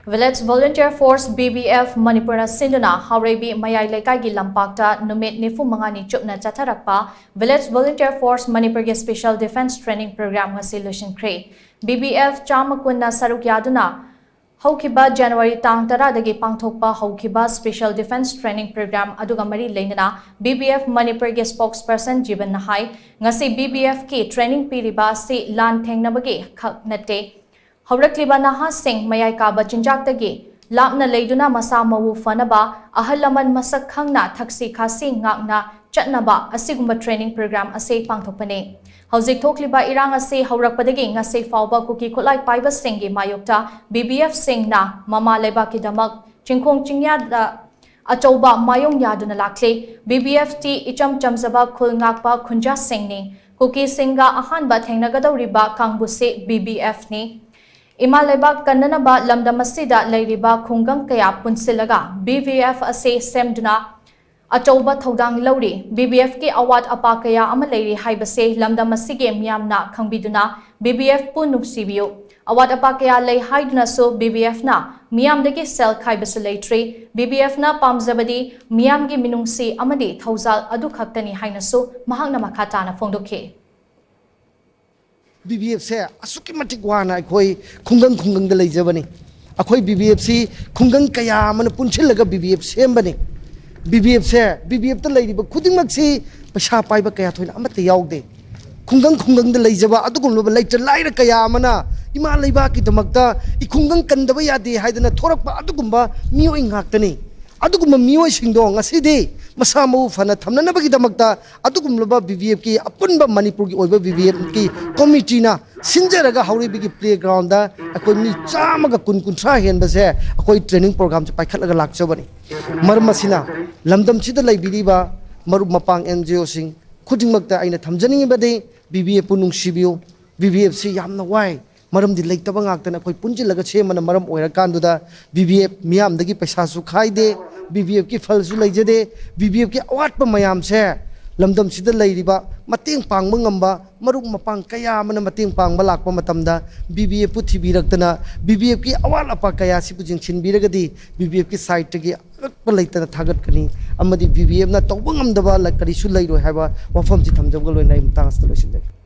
Village Volunteer Force BVF Manipur shinduna Haoreibi Mayai Leikai gi lampak numit nifu mangani chupna chatharakpa Village Volunteer Force Manipur gi Special Defense Training Program Ngasi Loisinkhre BVF chamakunna saruk yaduna Haukiba January tang taradagi pangthokpa Haukiba Special Defense Training Program aduga mari leinana BVF Manipur gi spokesperson Jiban Nahai ngasi BVF ki training piriba si lan thengnabagi khaknate Haurakliba naha sing mayai kaba chinjaktagi lapna leiduna masa mawu fanaba ahalaman masak khangna thaksi khasi ngakna chatnaba asigumba training program ase pangthokpane hauzik thokliba irang ase haurakpadagi ngase fawba kuki kholai paiba singi mayokta BBF singna mama lebaki damak chingkhong chingya da achauba mayong yaduna lakle BBF ti icham chamzaba khul ngakpa khunja singni kuki singa ahanba thengnagadawriba kangbuse BBF ni Imalebak kananaba lamdamasida leiriba khungang kaya punsilaga BVF ase semduna achauba thodang lauri BVF ki awat apa kaya ama leiri haibase lamdamasige miyamna khangbiduna BVF pu nuksibiyo awat apa kaya lei haiduna so BVF na miyamdagi sel khaibase leitri BVF na pamjabadi miyamgi minungsi amadi thawzal adu khaktani hainaso mahakna makhatana phongdokhe BBF से असुकी मटिक वाना अखोई खुंगंग the लेजबनी अखोई BBF सी खुंगंग कया मन पुंछिल लगा BBF सेमबनी BBF से BBF त लेरिब खुदिंगमक सी पैसा पाइबा कया थोइना अमत याउदे खुंगंग द लेजबा अदुगुमलब लेक्चर लाइर कया मना इमा लेबा की दमकता इ खुंगंग कंदबा यादे हाइदना थोरकपा अदुगुमबा मियो इंगाक्तनी अदुगुमबा मियो सिंगदो ngasiди masa mau fana thamna bagi damakta adukumloba BVF ki apunba Manipur ki oiba BVF ki committee na sinjaraga Haoreibi ki playground da akoi mi chamaga kuntra hen ba se akoi training program che paikhatlaga lakchabani marmasina lamdam chida laibiriba marup mapang NGO sing khudingmakta aina thamjani bade BVF pu nungsibiyo BVF si yamna wai maram di leitaba ngaktana akoi punjilaga che mana maram oira kanduda BVF miyam dagi paisa su khaide BVF की फल सु लेजदे BVF की अवाट प मयाम से लमदम सिदा लेरिबा मतेंग पांगबा ngamba मरुक मपांग कया मन मतेंग पांगबा Lakpa मतमदा BVF पु थिबिरक्तना BVF की अवाल अपा कया सि पुजिंग छिनबिरगदी BVF की साइट तगी अरकपा लेतना थागतकनी अमदि BVF ना तौबा ngamdaba la करिसु लेरो हाबा वफम सि थमजबगा लोइनाय मतांग असत लोइसिनदे